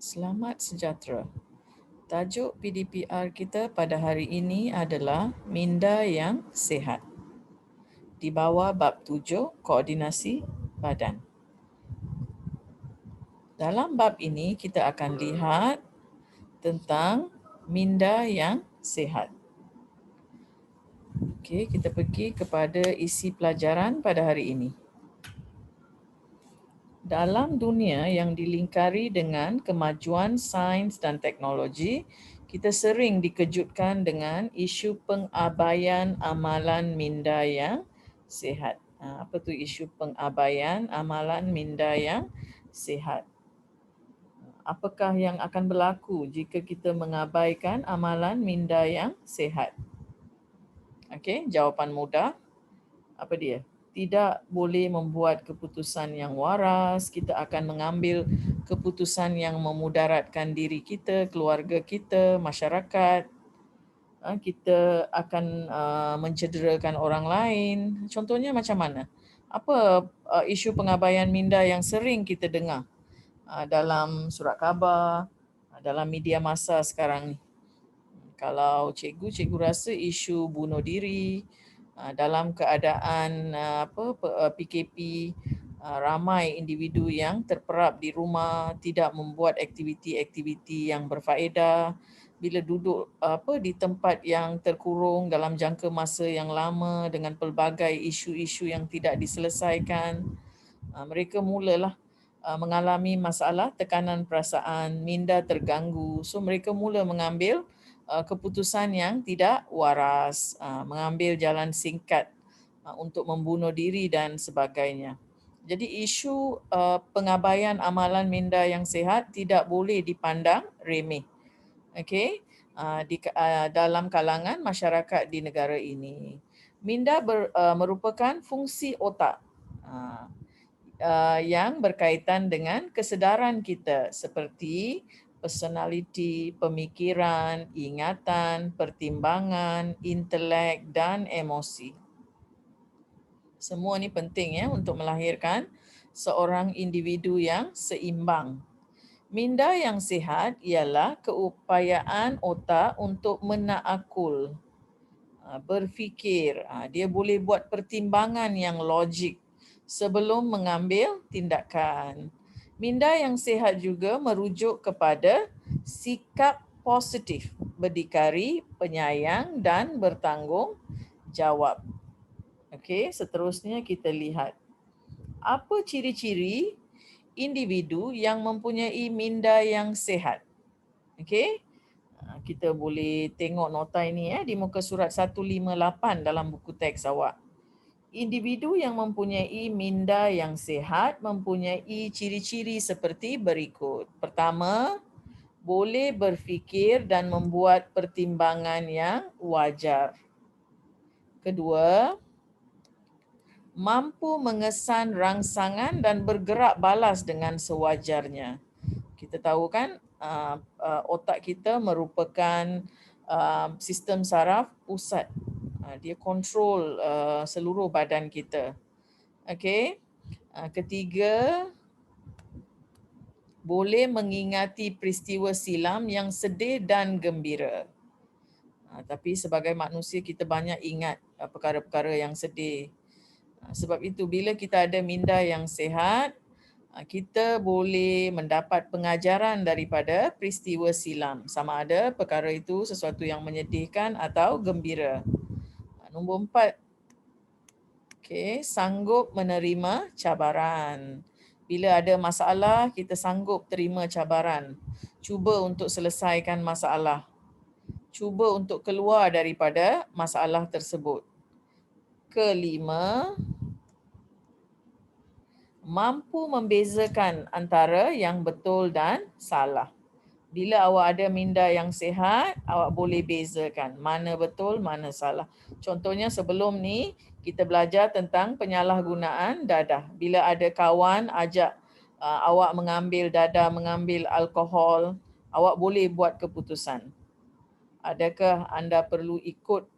Selamat sejahtera. Tajuk PDPR kita pada hari ini adalah Minda yang Sihat. Di bawah bab 7, Koordinasi Badan. Dalam bab ini kita akan lihat tentang minda yang sihat. Okey, kita pergi kepada isi pelajaran pada hari ini. Dalam dunia yang dilingkari dengan kemajuan sains dan teknologi, kita sering dikejutkan dengan isu pengabaian amalan minda yang sihat. Apa tu isu pengabaian amalan minda yang sihat? Apakah yang akan berlaku jika kita mengabaikan amalan minda yang sihat? Okey, jawapan mudah. Apa dia? Tidak boleh membuat keputusan yang waras. Kita akan mengambil keputusan yang memudaratkan diri kita, keluarga kita, masyarakat. Kita akan mencederakan orang lain. Contohnya macam mana? Apa isu pengabaian minda yang sering kita dengar dalam surat khabar, dalam media massa sekarang ni? Kalau cikgu rasa isu bunuh diri dalam keadaan PKP, ramai individu yang terperap di rumah, tidak membuat aktiviti-aktiviti yang berfaedah, bila duduk di tempat yang terkurung dalam jangka masa yang lama dengan pelbagai isu-isu yang tidak diselesaikan, mereka mulalah mengalami masalah tekanan perasaan, minda terganggu. So mereka mula mengambil keputusan yang tidak waras, mengambil jalan singkat untuk membunuh diri dan sebagainya. Jadi isu pengabaian amalan minda yang sihat tidak boleh dipandang remeh. Okey, dalam kalangan masyarakat di negara ini. Minda merupakan fungsi otak yang berkaitan dengan kesedaran kita seperti personaliti, pemikiran, ingatan, pertimbangan, intelek dan emosi. Semua ni penting ya untuk melahirkan seorang individu yang seimbang. Minda yang sihat ialah keupayaan otak untuk menaakul, berfikir. Dia boleh buat pertimbangan yang logik sebelum mengambil tindakan. Minda yang sihat juga merujuk kepada sikap positif, berdikari, penyayang dan bertanggungjawab. Okey, seterusnya kita lihat. Apa ciri-ciri individu yang mempunyai minda yang sihat? Okey, kita boleh tengok nota ini di muka surat 158 dalam buku teks awak. Individu yang mempunyai minda yang sihat mempunyai ciri-ciri seperti berikut. Pertama, boleh berfikir dan membuat pertimbangan yang wajar. Kedua, mampu mengesan rangsangan dan bergerak balas dengan sewajarnya. Kita tahu kan otak kita merupakan sistem saraf pusat. Dia kontrol seluruh badan kita. Okey. Ketiga, boleh mengingati peristiwa silam yang sedih dan gembira. Tapi sebagai manusia kita banyak ingat perkara-perkara yang sedih. Sebab itu bila kita ada minda yang sihat, kita boleh mendapat pengajaran daripada peristiwa silam. Sama ada perkara itu sesuatu yang menyedihkan atau gembira. Nombor 4, sanggup menerima cabaran. Bila ada masalah, kita sanggup terima cabaran. Cuba untuk selesaikan masalah. Cuba untuk keluar daripada masalah tersebut. Kelima, mampu membezakan antara yang betul dan salah. Bila awak ada minda yang sihat, awak boleh bezakan mana betul, mana salah. Contohnya sebelum ni, kita belajar tentang penyalahgunaan dadah. Bila ada kawan ajak awak mengambil dadah, mengambil alkohol, awak boleh buat keputusan. Adakah anda perlu ikut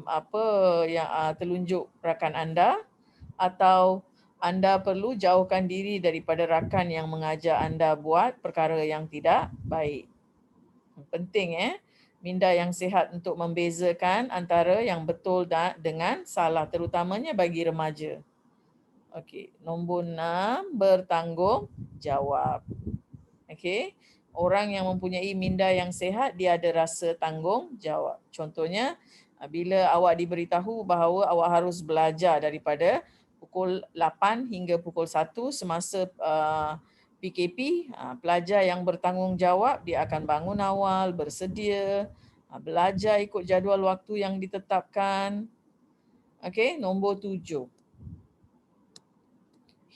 apa yang telunjuk rakan anda atau Anda perlu jauhkan diri daripada rakan yang mengajar anda buat perkara yang tidak baik. Penting minda yang sihat untuk membezakan antara yang betul dengan salah, terutamanya bagi remaja. Okey, nombor 6, bertanggungjawab. Okey, orang yang mempunyai minda yang sihat, dia ada rasa tanggungjawab. Contohnya, bila awak diberitahu bahawa awak harus belajar daripada pukul 8 hingga pukul 1 semasa PKP, pelajar yang bertanggungjawab, dia akan bangun awal, bersedia, belajar ikut jadual waktu yang ditetapkan. Okey, nombor 7.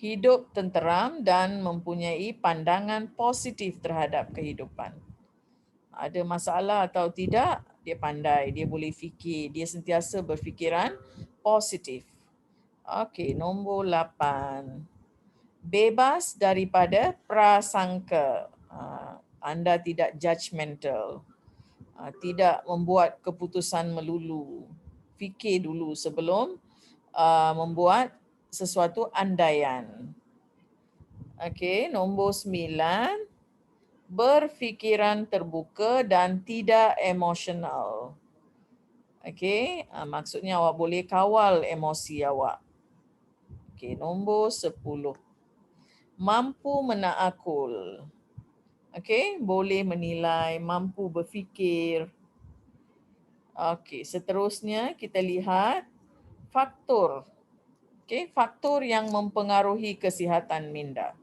Hidup tenteram dan mempunyai pandangan positif terhadap kehidupan. Ada masalah atau tidak, dia pandai, dia boleh fikir, dia sentiasa berfikiran positif. Okey, nombor 8. Bebas daripada prasangka. Anda tidak judgemental. Tidak membuat keputusan melulu. Fikir dulu sebelum membuat sesuatu andaian. Okey, nombor 9. Berfikiran terbuka dan tidak emosional. Okey, maksudnya awak boleh kawal emosi awak. Okey, nombor 10. Mampu menaakul. Okey, boleh menilai, mampu berfikir. Okey, seterusnya kita lihat faktor. Okey, faktor yang mempengaruhi kesihatan minda.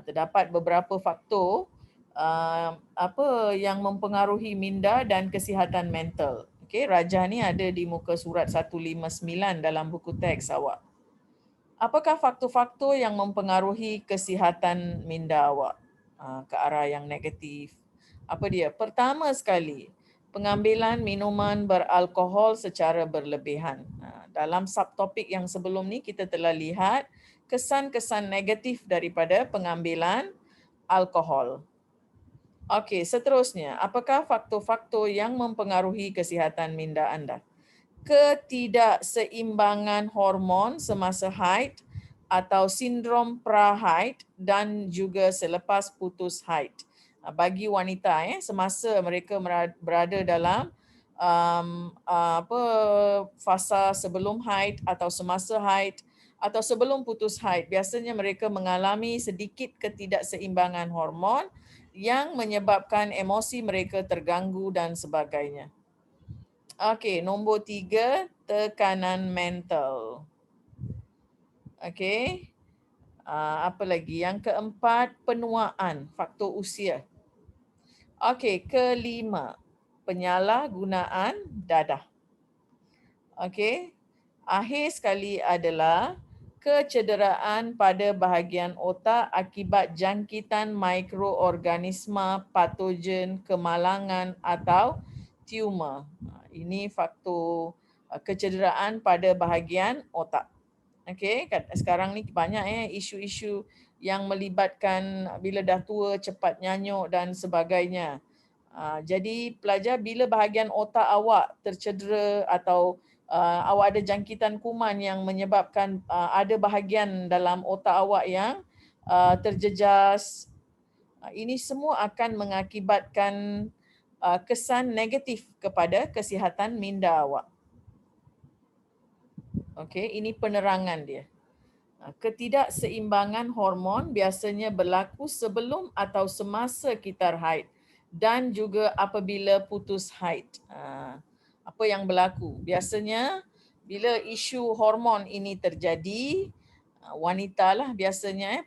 Terdapat beberapa faktor apa yang mempengaruhi minda dan kesihatan mental. Okey, Rajah ni ada di muka surat 159 dalam buku teks awak. Apakah faktor-faktor yang mempengaruhi kesihatan minda awak ke arah yang negatif? Apa dia? Pertama sekali, pengambilan minuman beralkohol secara berlebihan. Dalam subtopik yang sebelum ni kita telah lihat kesan-kesan negatif daripada pengambilan alkohol. Okey, seterusnya, apakah faktor-faktor yang mempengaruhi kesihatan minda anda? Ketidakseimbangan hormon semasa haid atau sindrom pra-haid dan juga selepas putus haid. Bagi wanita semasa mereka berada dalam fasa sebelum haid atau semasa haid atau sebelum putus haid, biasanya mereka mengalami sedikit ketidakseimbangan hormon yang menyebabkan emosi mereka terganggu dan sebagainya. Okey, nombor 3, tekanan mental. Okey. Apa lagi? Yang keempat, penuaan, faktor usia. Okey, kelima, penyalahgunaan dadah. Okey. Akhir sekali adalah kecederaan pada bahagian otak akibat jangkitan mikroorganisma patogen, kemalangan atau tumor. Ini faktor kecederaan pada bahagian otak. Okey, sekarang ni banyak isu-isu yang melibatkan bila dah tua cepat nyanyuk dan sebagainya. Jadi pelajar, bila bahagian otak awak tercedera atau awak ada jangkitan kuman yang menyebabkan ada bahagian dalam otak awak yang terjejas, ini semua akan mengakibatkan kesan negatif kepada kesihatan minda awak. Okey, ini penerangan dia. Ketidakseimbangan hormon biasanya berlaku sebelum atau semasa kitar haid dan juga apabila putus haid. Apa yang berlaku? Biasanya bila isu hormon ini terjadi, wanita lah biasanya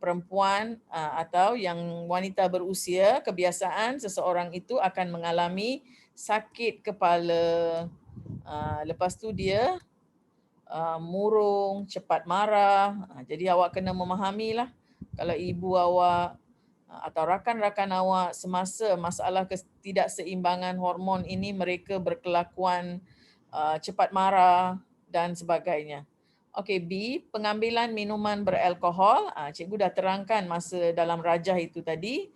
perempuan atau yang wanita berusia, kebiasaan seseorang itu akan mengalami sakit kepala. Lepas tu dia murung, cepat marah. Jadi awak kena memahamilah kalau ibu awak atau rakan-rakan awak semasa masalah ketidakseimbangan hormon ini mereka berkelakuan cepat marah dan sebagainya. Okey, B, pengambilan minuman beralkohol. Cikgu dah terangkan masa dalam rajah itu tadi.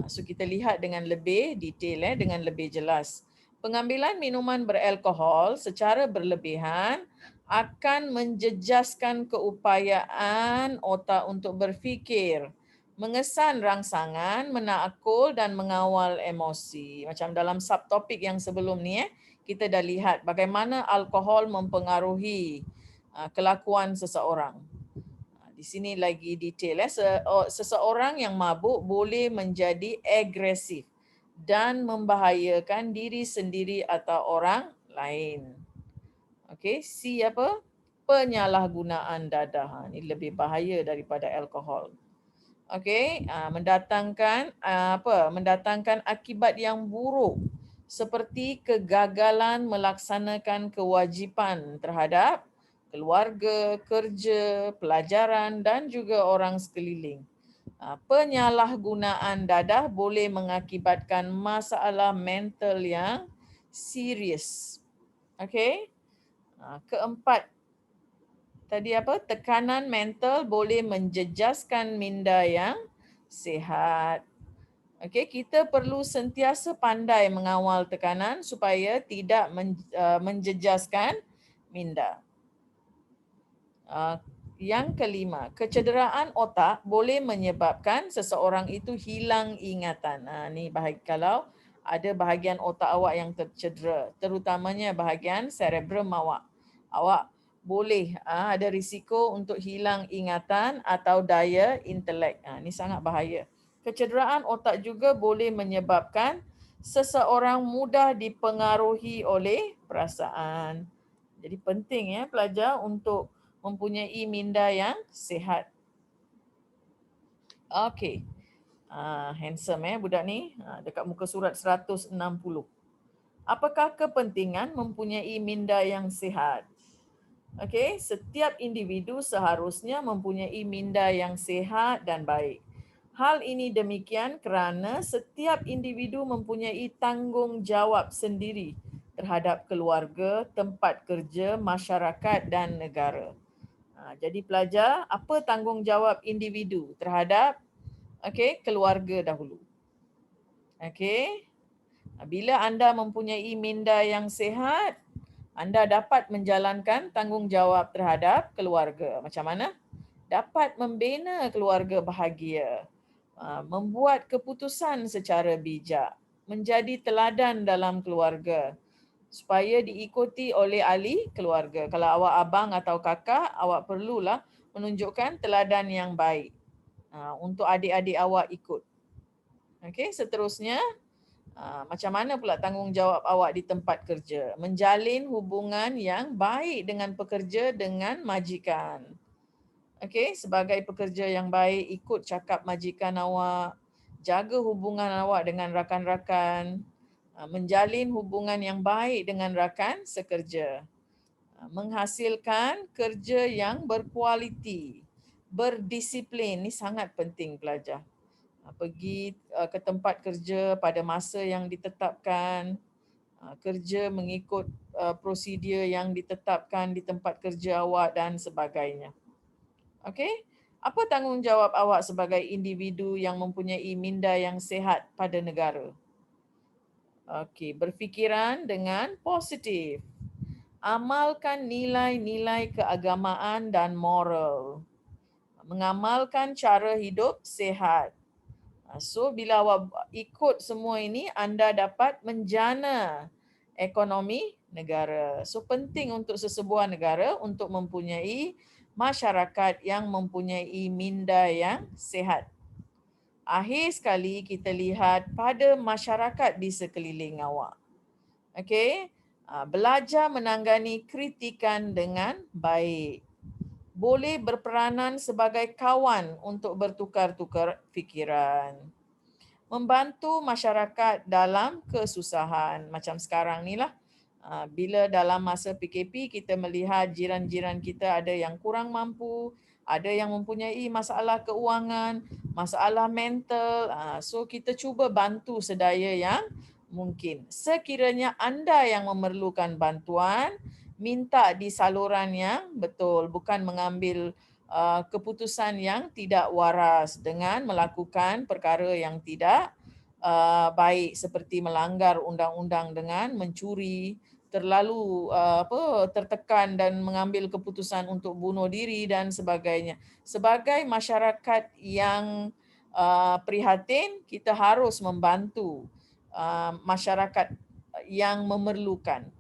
So kita lihat dengan lebih detail, dengan lebih jelas. Pengambilan minuman beralkohol secara berlebihan akan menjejaskan keupayaan otak untuk berfikir, mengesan rangsangan, menakul dan mengawal emosi. Macam dalam subtopik yang sebelum ni kita dah lihat bagaimana alkohol mempengaruhi kelakuan seseorang. Di sini lagi detail. Seseorang yang mabuk boleh menjadi agresif dan membahayakan diri sendiri atau orang lain. Okey, C apa? Penyalahgunaan dadah. Ini lebih bahaya daripada alkohol. Okey, mendatangkan akibat yang buruk seperti kegagalan melaksanakan kewajipan terhadap keluarga, kerja, pelajaran dan juga orang sekeliling. Penyalahgunaan dadah boleh mengakibatkan masalah mental yang serius. Okey. Keempat, tadi apa? Tekanan mental boleh menjejaskan minda yang sihat. Okey, kita perlu sentiasa pandai mengawal tekanan supaya tidak menjejaskan minda. Yang kelima, kecederaan otak boleh menyebabkan seseorang itu hilang ingatan. Ni kalau ada bahagian otak awak yang tercedera, terutamanya bahagian cerebrum awak. Awak boleh ada risiko untuk hilang ingatan atau daya intelek. Ni sangat bahaya. Kecederaan otak juga boleh menyebabkan seseorang mudah dipengaruhi oleh perasaan. Jadi penting pelajar untuk mempunyai minda yang sihat. Okey. Handsome budak ni. Dekat muka surat 160. Apakah kepentingan mempunyai minda yang sihat? Okey, setiap individu seharusnya mempunyai minda yang sihat dan baik. Hal ini demikian kerana setiap individu mempunyai tanggungjawab sendiri terhadap keluarga, tempat kerja, masyarakat dan negara. Jadi pelajar, apa tanggungjawab individu terhadap keluarga dahulu? Okey. Bila anda mempunyai minda yang sihat, anda dapat menjalankan tanggungjawab terhadap keluarga. Macam mana? Dapat membina keluarga bahagia, membuat keputusan secara bijak, menjadi teladan dalam keluarga supaya diikuti oleh ahli keluarga. Kalau awak abang atau kakak, awak perlulah menunjukkan teladan yang baik untuk adik-adik awak ikut. Okey, seterusnya, macam mana pula tanggungjawab awak di tempat kerja? Menjalin hubungan yang baik dengan pekerja dengan majikan. Okey, sebagai pekerja yang baik, ikut cakap majikan awak, jaga hubungan awak dengan rakan-rakan, menjalin hubungan yang baik dengan rakan sekerja, menghasilkan kerja yang berkualiti, berdisiplin. Ini sangat penting pelajar. Pergi ke tempat kerja pada masa yang ditetapkan, kerja mengikut prosedur yang ditetapkan di tempat kerja awak dan sebagainya. Okey? Apa tanggungjawab awak sebagai individu yang mempunyai minda yang sihat pada negara? Okey, berfikiran dengan positif. Amalkan nilai-nilai keagamaan dan moral. Mengamalkan cara hidup sihat. So bila awak ikut semua ini, anda dapat menjana ekonomi negara. So penting untuk sesebuah negara untuk mempunyai masyarakat yang mempunyai minda yang sihat. Akhir sekali kita lihat pada masyarakat di sekeliling awak. Okey, belajar menanggani kritikan dengan baik. Boleh berperanan sebagai kawan untuk bertukar-tukar fikiran. Membantu masyarakat dalam kesusahan. Macam sekarang ni lah. Bila dalam masa PKP kita melihat jiran-jiran kita ada yang kurang mampu, ada yang mempunyai masalah keuangan, masalah mental. So kita cuba bantu sedaya yang mungkin. Sekiranya anda yang memerlukan bantuan, minta di saluran yang betul, bukan mengambil keputusan yang tidak waras dengan melakukan perkara yang tidak baik seperti melanggar undang-undang dengan mencuri, terlalu tertekan dan mengambil keputusan untuk bunuh diri dan sebagainya. Sebagai masyarakat yang prihatin, kita harus membantu masyarakat yang memerlukan.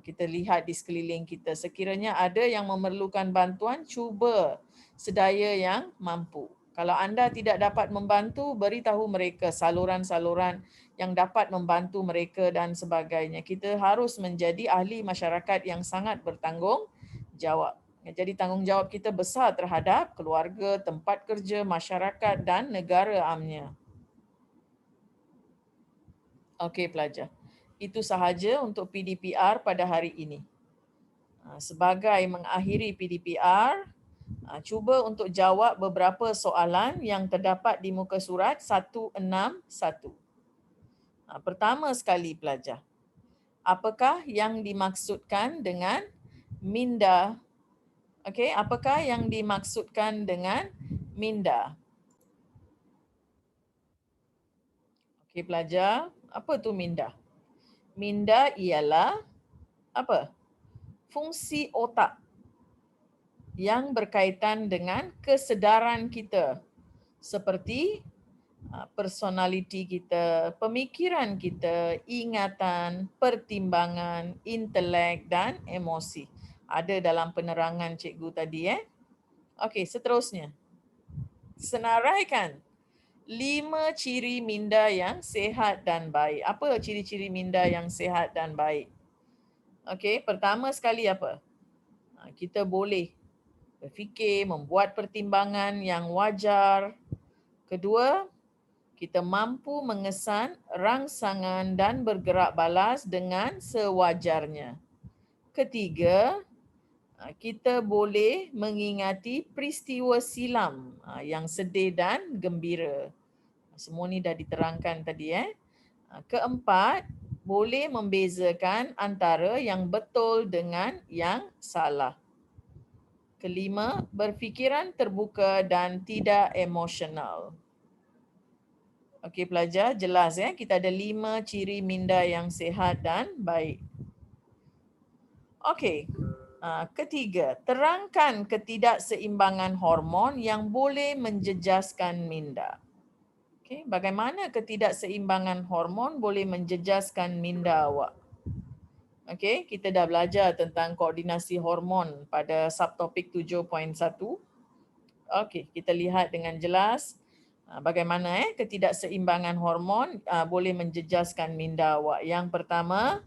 Kita lihat di sekeliling kita, sekiranya ada yang memerlukan bantuan, cuba sedaya yang mampu. Kalau anda tidak dapat membantu, beritahu mereka saluran-saluran yang dapat membantu mereka dan sebagainya. Kita harus menjadi ahli masyarakat yang sangat bertanggungjawab. Jadi tanggungjawab kita besar terhadap keluarga, tempat kerja, masyarakat dan negara amnya. Okey pelajar. Itu sahaja untuk PDPR pada hari ini. Sebagai mengakhiri PDPR, cuba untuk jawab beberapa soalan yang terdapat di muka surat 161. Pertama sekali pelajar, apakah yang dimaksudkan dengan minda? Okey, apakah yang dimaksudkan dengan minda? Okey pelajar, apa tu minda? Minda ialah apa? Fungsi otak yang berkaitan dengan kesedaran kita, seperti personaliti kita, pemikiran kita, ingatan, pertimbangan, intelek dan emosi. Ada dalam penerangan cikgu tadi. Okey, seterusnya. Senaraikan 5 ciri minda yang sihat dan baik. Apa ciri-ciri minda yang sihat dan baik? Okey, pertama sekali apa? Kita boleh berfikir, membuat pertimbangan yang wajar. Kedua, kita mampu mengesan rangsangan dan bergerak balas dengan sewajarnya. Ketiga, kita boleh mengingati peristiwa silam yang sedih dan gembira. Semua ni dah diterangkan tadi. Keempat, boleh membezakan antara yang betul dengan yang salah. Kelima, berfikiran terbuka dan tidak emosional. Okey pelajar, jelas kita ada 5 ciri minda yang sihat dan baik. Okey. Ketiga, terangkan ketidakseimbangan hormon yang boleh menjejaskan minda. Okey, bagaimana ketidakseimbangan hormon boleh menjejaskan minda awak? Okey, kita dah belajar tentang koordinasi hormon pada subtopik 7.1. Okey, kita lihat dengan jelas bagaimana ketidakseimbangan hormon boleh menjejaskan minda awak. Yang pertama,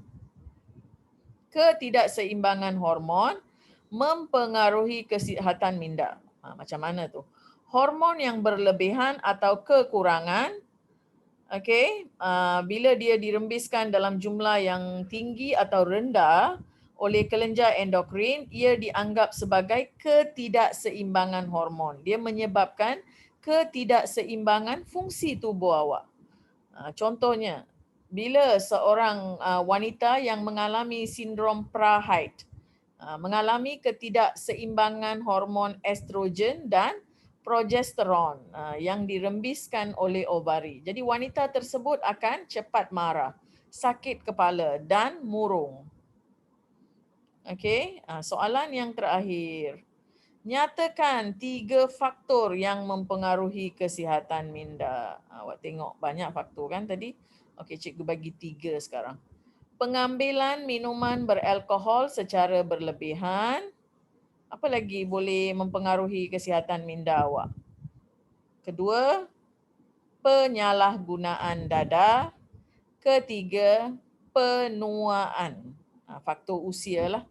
ketidakseimbangan hormon mempengaruhi kesihatan minda. Macam mana tu? Hormon yang berlebihan atau kekurangan, bila dia dirembiskan dalam jumlah yang tinggi atau rendah oleh kelenjar endokrin, ia dianggap sebagai ketidakseimbangan hormon. Dia menyebabkan ketidakseimbangan fungsi tubuh awak. Contohnya, bila seorang wanita yang mengalami sindrom pra-haid, mengalami ketidakseimbangan hormon estrogen dan progesteron yang dirembiskan oleh ovari. Jadi wanita tersebut akan cepat marah, sakit kepala dan murung. Okey, soalan yang terakhir. Nyatakan 3 faktor yang mempengaruhi kesihatan minda. Awak tengok banyak faktor kan tadi? Okey, cikgu bagi 3 sekarang. Pengambilan minuman beralkohol secara berlebihan. Apa lagi boleh mempengaruhi kesihatan minda awak? Kedua, penyalahgunaan dadah. Ketiga, penuaan. Faktor usia lah.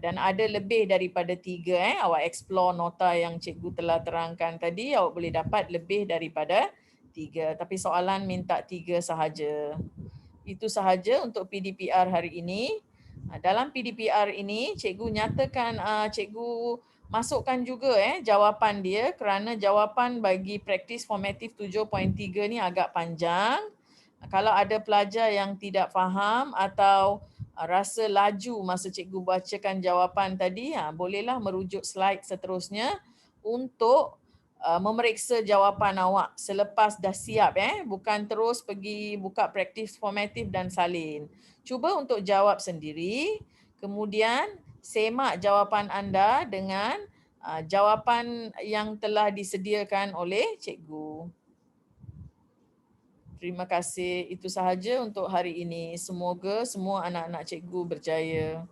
Dan ada lebih daripada 3. Awak explore nota yang cikgu telah terangkan tadi, awak boleh dapat lebih daripada 3. Tapi soalan minta 3 sahaja. Itu sahaja untuk PDPR hari ini. Dalam PDPR ini, cikgu nyatakan, cikgu masukkan juga jawapan dia kerana jawapan bagi praktis formatif 7.3 ni agak panjang. Kalau ada pelajar yang tidak faham atau rasa laju masa cikgu bacakan jawapan tadi, bolehlah merujuk slide seterusnya untuk memeriksa jawapan awak selepas dah siap, bukan terus pergi buka praktis formatif dan salin. Cuba untuk jawab sendiri, kemudian semak jawapan anda dengan jawapan yang telah disediakan oleh cikgu. Terima kasih. Itu sahaja untuk hari ini. Semoga semua anak-anak cikgu berjaya.